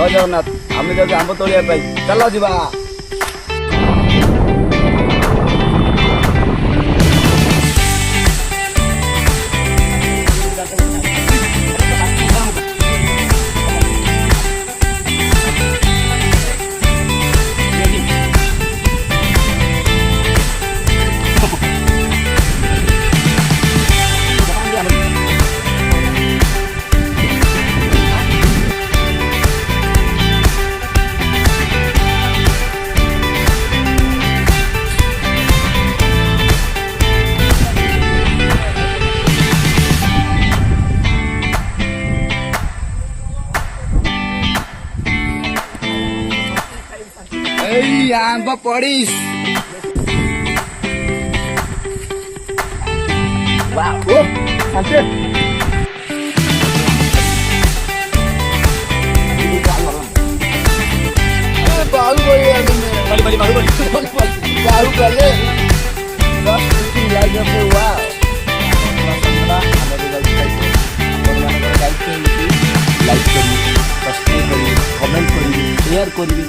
ଜୟ ଜଗନ୍ନାଥ। ଆମେ ଯାଉଛୁ ଆମ୍ବ ତୋଳିବା ପାଇଁ, ଚାଲ ଯିବା। ଏଇ ଆମ୍ବ ପଡିସ୍ ଲାଇକ୍ କରିବି, ସବସ୍କ୍ରାଇବ୍ କରିବି, କମେଣ୍ଟ କରିବି, ସେୟାର କରିବି।